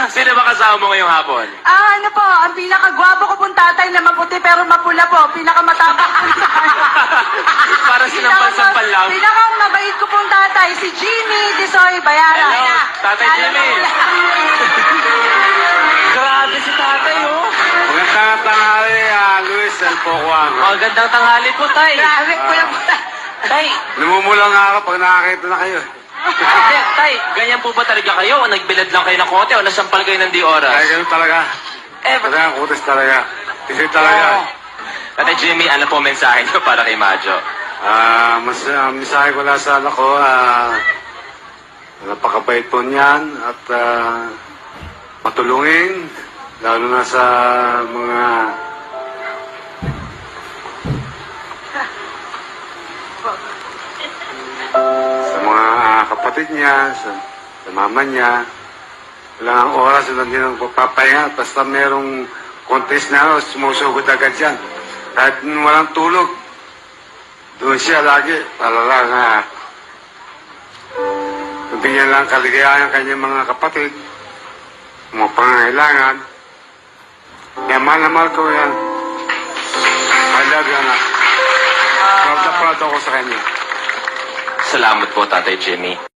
Sino ba kasama mo ngayong hapon? Ano po, ang pinakagwapo ko pong tatay na maputi pero mapula po, pinakamatapang po tatay. Para sinampal-sampal lang. Pinakamabait ko pong tatay, si Jimmy Disoy Bayara. Hello, Tatay Jimmy. Grabe si tatay, oh. Magandang tanghali, Luis El Pocuano. Magandang tanghali po, tay. Grabe, pula-pula. Tay, Namumula nga ako pag nakakita na kayo. tay, ganyan po ba talaga kayo? O nagbilad lang kayo ng konti o nasampal kayo ng di oras? Ay, ganun talaga. Talagang kutis talaga. Kasi talaga. Tatay Jimmy, ano po mensahe niyo para kay Madjo? Mas misahe ko lang sa anak ko, napakabait po niyan at matulungin, lalo na sa mga kapatid niya, sa mama niya. Wala ang oras na hindi nang papapahinga. Basta merong contest na sumusugod agad yan. Kahit walang tulog, doon siya lagi. Para lang bigyan lang kaligayahan ang kanyang mga kapatid. Mga pangangailangan. Kaya mahal na mahal ko yan. I love you, anak. Proud na proud ako sa kanya. Salamat po, Tatay Jimmy.